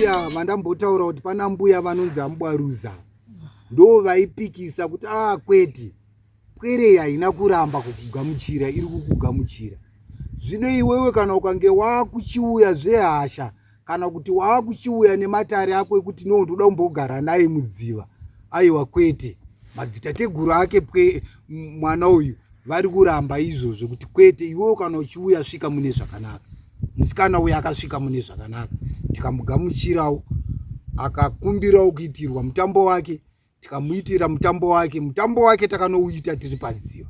mbuya vandambotaura kuti pana mbuya vanonzi amubwaruza ndo vaipikisa kuti kwete pwere haina kuramba kukugamuchira, iri kukugamuchira. Zvino iwewe kana ukange wakuchiuya zvehasha kana kuti wakuchiuya nematare ako ekuti no ndoda kumbogara naye mudziva, aiwa kwete, madzitateguru ake mwana uyu vari kuramba izvozvo kuti kwete, iwewe kana uchiuya svika mune zvakanaka. Musikana uyu akasvika mune zvakanaka, tikamugamuchirawo, akakumbirawo kuitirwa mutambo wake, tikamuitira mutambo wake takanouita tiri padziva,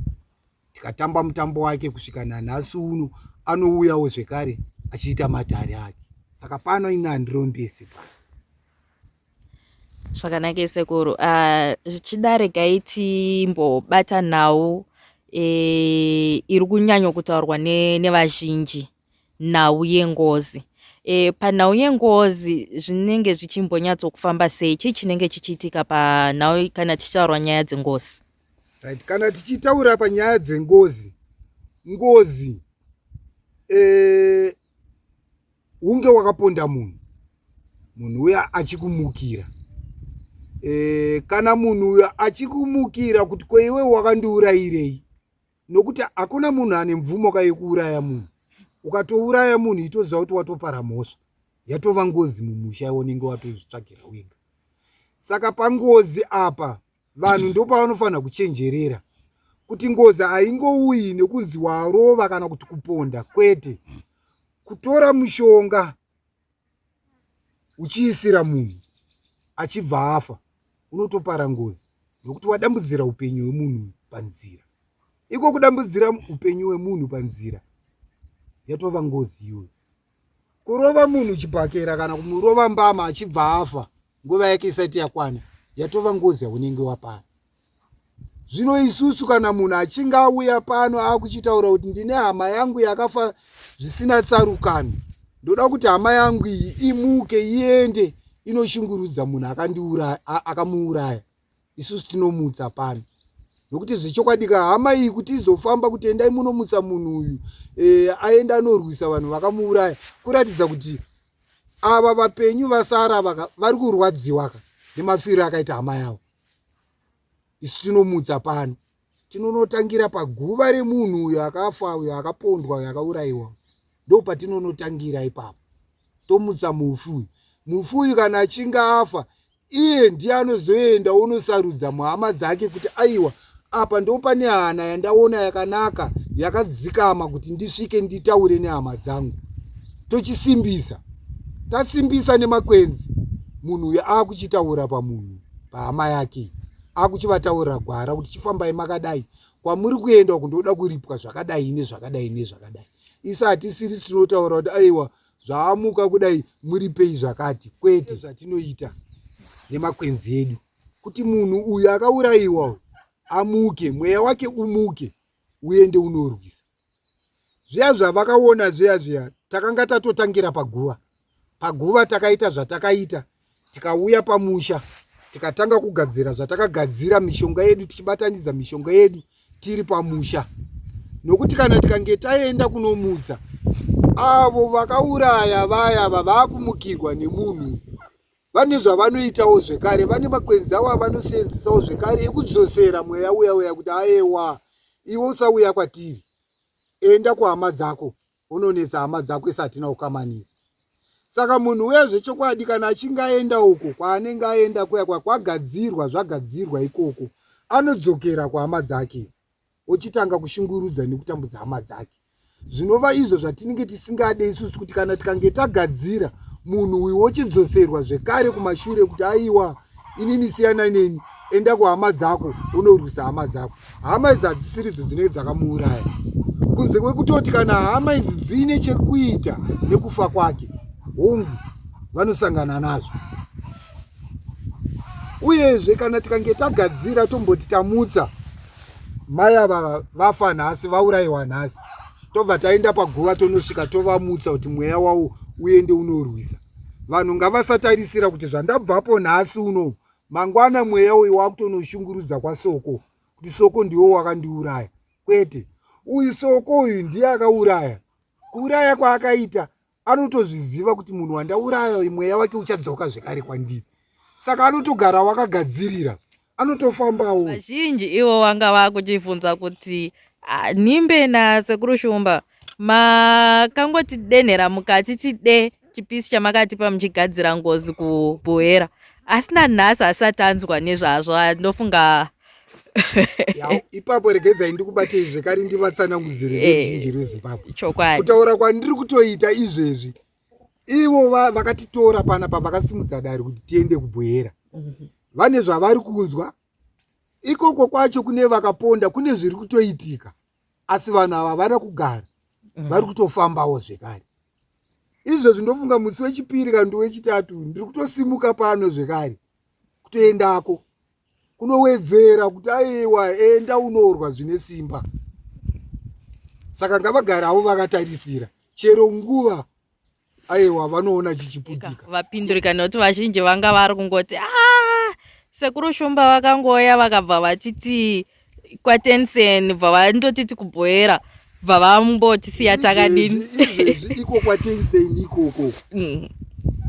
tikatamba mutambo wake kusvika nanhasi uno, anouyawo zvekare achiita matare ake. Saka pano ina handirombese pano. Zvakanaka sekuru. Zvichidaregai timbobata nhau iri kunyanya kutaurwa nevazhinji, nhau yengozi. Panhau yengozi zvinenge zvichimbonyatsokufamba sei? Chii chinenge chichiitika panhau kana tichitaura nyaya dzengozi? Right, kana tichitaura panyaya dzengozi, ngozi unge wakaponda munhu uya achikumukira, kana munhu uya achikumukira kuti kweiwe wakandiurayirei, nokuti hakuna munhu ane mvumo yekuuraya munhu. Ukatouraya munhu itoziva kuti watopara mhosva, yatova ngozi mumusha yaunenge watozvitsvagira wega. Saka pangozi apa vanhu ndopavanofanira kuchenjerera kuti ngozi haingouyi nekunzi warova kana kuti kuponda, kwete. Kutora mushonga uchiisira munhu achibva afa, unotopara ngozi nokuti wadambudzira upenyu hwemunhu panzira. Iko kudambudzira upenyu hwemunhu panzira yatova ngozi iyoyo. Kurova munhu chibhakera kana kumurova mbama achibva afa nguva yake isati yakwana, yatova ngozi yaunenge wapara. Zvino isusu kana munhu achinge auya pano akuchitaura kuti ndine hama yangu yakafa zvisina tsarukano, ndoda kuti hama yangu iyi imuke iende inoshungurudza munhu akamuuraya, isusu tinomutsa pano. Nokuti zvichokwadika hama iyi kuti izofamba kuti endai munomutsa munhu uyu aenda anorwisa vanhu vakamuuraya, kuratidza kuti ava vapenyu vasara vari kurwadziwa nemafiro akaita hama yavo. Isu tinomutsa pano, tinonotangira paguva remunhu uyo akafa, uyo akapondwa, uyo akaurayiwa, ndo patinonotangira ipapo. Tomutsa mufu uyu kana achinge afa, iye ndiye anozoenda unosarudza muhama dzake kuti aiwa, apa ndo pane hana yandaona yakanaka yakadzikama kuti ndisvike nditaure nehama dzangu. Tochisimbisa, tasimbisa nemakwenzi, munhu uyu akuchitaura pamunhu, pahama yake akuchivataurira gwara kuti chifambai makadai, kwamuri kuenda kundoda kuripwa zvakadai nezvakadai nezvakadai. Isu hatisiri tinotaura kuti aiwa zvaamuka kudai muripei zvakati, kwete. Zvatinoita nemakwenzi edu kuti munhu uyu akaurayiwa amuke, mweya wake umuke, uende unorwisa. Zviya zvavakaona zviya takanga tatotangira paguva takaita zvatakaita, tikauya pamusha tikatanga kugadzira zvatakagadzira, mishonga yedu tichibatanidza mishonga yedu tiri pamusha. Nokuti kana tikange taenda kunomutsa avo vakauraya vaya vakumukirwa nemunhu, vane zvavanoitawo zvekare, vane makwenzi avo avanoseenzesawo zvekare ekudzosera mweya uya kuti ayewa iwe usauya kwatiri, enda kuhama dzako unonetsa hama dzako isatina ukamanisa. Saka munhu uya zvechokwadi kana achinge aenda uko kwaanenge aenda kuya kwagadzirwa, zvagadzirwa ikoko, anodzokera kuhama dzake ochitanga kushungurudza nekutambudza hama dzake. Zvinova izvo zvatinenge tisingade isusu, kuti kana tikange tagadzira munhu uyu wochidzoserwa zvekare kumashure kuti aiwa inini siyana neni, enda kuhama dzako unorwisa hama dzako. Hama idzi hadzisiridzo dzinenge dzakamuuraya, kunze kwekutoti kana hama idzi dzine chekuita nekufa kwake, hongu vanosangana nazvo. Uyezve kana tikange tagadzira tomboti tamutsa mai ava vafa nhasi, vaurayiwa nhasi, tobva taenda paguva tonosvika tovamutsa kuti mweya wavo uende unorwisa. Vanhu ngavasatarisira kuti zvandabvapo nhasi uno, mangwana mweya uyu wakutonoshungurudza kwasoko, kuti soko ndiwo wakandiuraya, kwete. Uyu soko uyu ndiye akauraya. Kuuraya kwaakaita anotozviziva kuti munhu wandauraya mweya wake uchadzoka zvekare kwandiri, saka anotogara wakagadzirira, anotofambawo. Vazhinji ivo vanga vakuchibvunza kuti nimbe nasekuru Shumba makangotidenhera mukati tide chipisi chamakatipa muchigadzira ngozi kubhoera, asina nhasi asati anzwa nezvazvo. Anofunga ipapo regedzai ndikubatei zvekare ndivatsanangudzire ruzhinji rweZimbabwe chokwadi kutaura kwandiri kutoita izvezvi. Ivo vakatitora panapa vakasimudza dare kuti tiende kubhoera, vane zvavari kunzwa ikoko kwacho, kune vakaponda, kune zviri kutoitika, asi vanhu ava vada kugara, vari kutofambawo zvekare. Izvezvi ndofunga musi wechipiri kana ndowechitatu ndiri kutosimuka pano zvekare kutoendako kunowedzera kuti aiwa enda unorwa zvine simba. Saka ngavagarawo vakatarisira, chero nguva aiwa vanoona chichiputika. Vapindurika nokuti vazhinji vanga vari kungoti sekuru Shumba vakangoya vakabva vatiti kwaTensen, bva vandotiti kubhoera, bva vambotisiya takadini. Izvezvi iko kwaTensen ikoko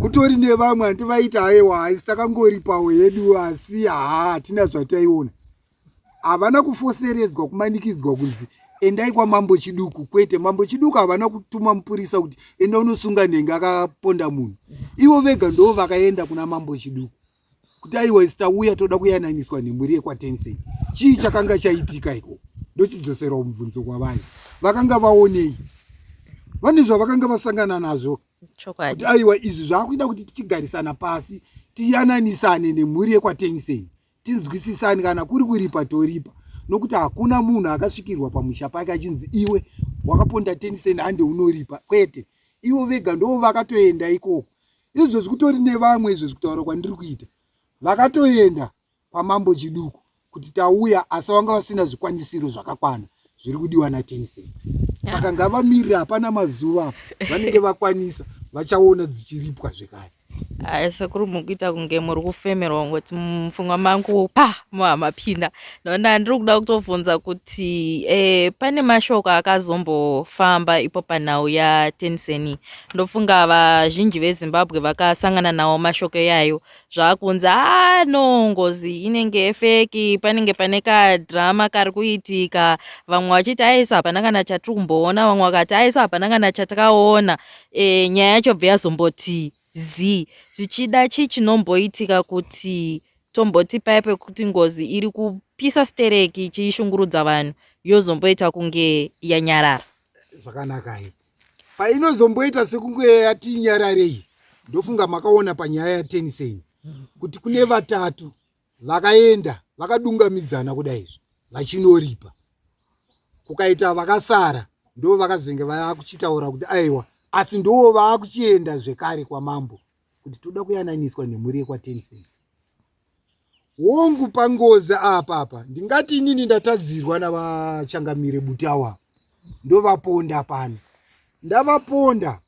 kutori nevamwe handivaita aiwa haisi takangori pawo yedu, asi hatina zvataiona. Havana kufoseredzwa kumanikidzwa kunzi endai kwaMambo Chiduku, kwete. Mambo Chiduku havana kutuma mupurisa kuti enda unosunga nhenga akaponda munhu. Ivo vega ndo vakaenda kuna Mambo Chiduku kuti aiwa isitauya toda kuyananiswa nemhuri yekwaTensen. Chii chakanga chaitika iko? Ndochidzosera mubvunzo kwavari. Vakanga vaonei? Vane zvavakanga vasangana nazvo kuti aiwa izvi zvakuida kuti tichigarisana pasi tiyananisane nemhuri yekwaTensen, tinzwisisane, kana kuri kuripa toripa, nokuti hakuna munhu akasvikirwa pamusha pake achinzi iwe wakaponda Tensen hande unoripa, kwete. Ivo vega ndo vakatoenda ikoko. Izvozvi kutori nevamwe izvozvi kutaura kwandiri kuita, vakatoenda kwaMambo Chiduku kuti tauya, asi vanga vasina zvikwanisiro zvakakwana zviri kudiwa naTensen. Saka ngavamirira, hapana mazuva vanenge vakwanisa, vachaona dzichiripwa zvekare. Sekuru mukuita kunge muri kufemerwa ngoti mupfungwa mangu muhamapinda. Nonda ndiri kuda kutobvunza kuti pane mashoko akazombofamba ipo panhau yaTensen. Ndofunga vazhinji veZimbabwe vakasangana nawo mashoko yayo, zvakunzi no ngozi inenge feki, panenge pane kadhirama kari kuitika, vamwe vachiti aisa hapana kana chatiri kumboona, vamwe vakati aisa hapana kana chatakaona, nyaya yacho bve yazomboti zvichida chii chinomboitika kuti tomboti paipe kuti ngozi iri kupisa stereki ichishungurudza vanhu yozomboita kunge yanyarara. Zvakanaka iyi painozomboita sekunge yati inyararei, ndofunga makaona panyaya yaTensen kuti kune vatatu vakaenda vakadungamidzana kudaizvo vachinoripa, kukaita vakasara ndo vakazenge vakuchitaura kuti aiwa asi ndo vakuchienda zvekare kwaMambo kuti toda kuyananiswa nemhuri yekwaTensen. Wongu pangozi apa ndingati inini ndatadzirwa navachangamire Butawa, ndo vaponda pano. Ndavaponda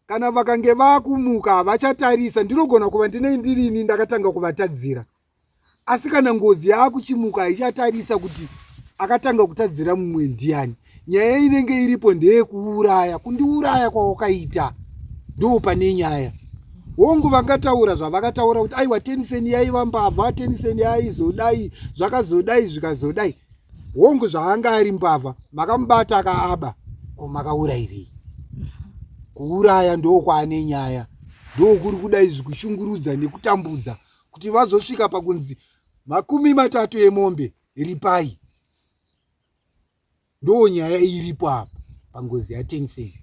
kana vakange vakumuka vachatarisa, ndinogona kuva ndirini ndakatanga kuvatadzira, asi kana ngozi yakuchimuka ichatarisa kuti akatanga kutadzira mumwe ndiani, nyaya inenge iripo ndeyekuuraya, kundiuraya kwawakaita, ndo pane nyaya. Hongu vangataura zvavakataura kuti aiwa Tensen yaiva mbavha, Tensen yaizodai, zvakazodai zvikazodai. Hongu zvaanga ari mbavha, makamubata akaaba, makaurayirei? Kuuraya ndo kwaane nyaya, ndo kuri kudai zvikushungurudza nekutambudza kuti vazosvika pakunzi 30 emombe ripai. Ndo nyaya iripo apa pangozi yaTensen.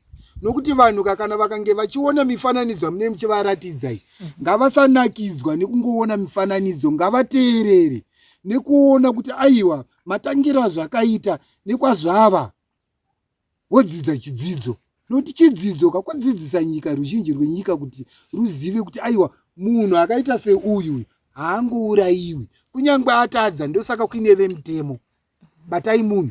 Nokuti vanhu kana vakange vachiona mifananidzo mune muchivaratidza iyi, ngavasanakidzwa nekungoona mifananidzo, ngavateerere nekuona kuti aiwa matangira zvakaita nekwazvava, wodzidza chidzidzo. Nokuti chidzidzo kakwadzidzisa nyika, ruzhinji rwenyika kuti ruzive kuti aiwa munhu akaita seuyu haangourayiwi kunyangwe atadza. Ndosaka kuine vemutemo, batai munhu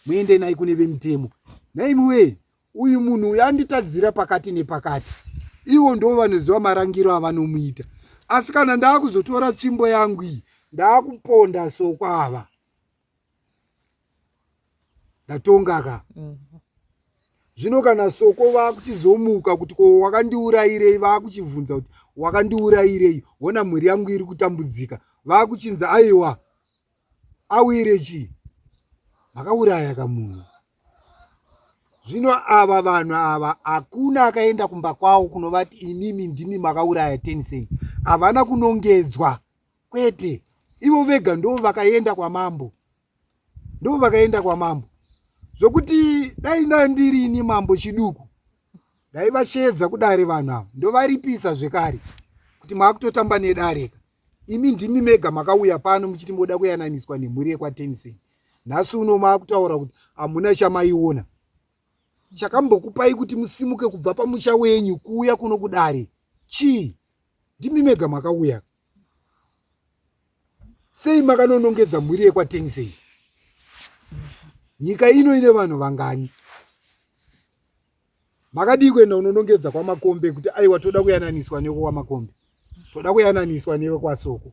muende naye kune vemutemo, naimuwe uyu munhu uyu anditadzira pakati nepakati, ivo ndo vanoziva marangiro avanomuita. Asi kana ndaakuzotora tsvimbo yangu iyi ndaakuponda sokwava, ndatonga ka. Zvino kana Soko vakuchizomuka kuti ko wakandiurayirei, vakuchivhunza kuti wakandiurayirei, wona mhuri yangu iri kutambudzika, vakuchinza aiwa awire chii, makauraya kamunhu. Zvino ava vanhu ava hakuna akaenda kumba kwavo kunovati inimi ndimi makauraya Tencent. Havana kunongedzwa, kwete, ivo vega ndo vakaenda kwamambo, zvokuti dai nandirini mambo chiduku dai vashedza kudare vanhu ava, ndovaripisa zvekare kuti makutotamba nedareka. Imi ndimi mega makauya pano muchiti moda kuyananiswa nemhuri yekwaTencent. Nhasi uno makutaura kuti hamuna chamaiona. Chakambokupai kuti musimuke kubva pamusha wenyu kuuya kuno kudare chii? Ndimi mega makauya. Sei makanonongedza mhuri yekwaTencent? Nyika ino ine vanhu vangani? Makadi kuenda unonongedza kwaMakombe kuti aiwa toda kuyananiswa newe kwaMakombe, toda kuyananiswa newe kwaSoko.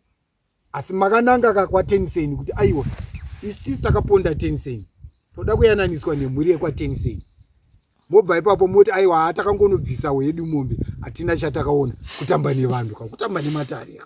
Asi makananga kwaTencent kuti aiwa isi takaponda Tencent, toda kuyananiswa nemhuri yekwaTencent. Mobva ipapo moti aiwa takangonobvisa wedu mombe, hatina chatakaona kutamba nevanhu, kutamba nematare.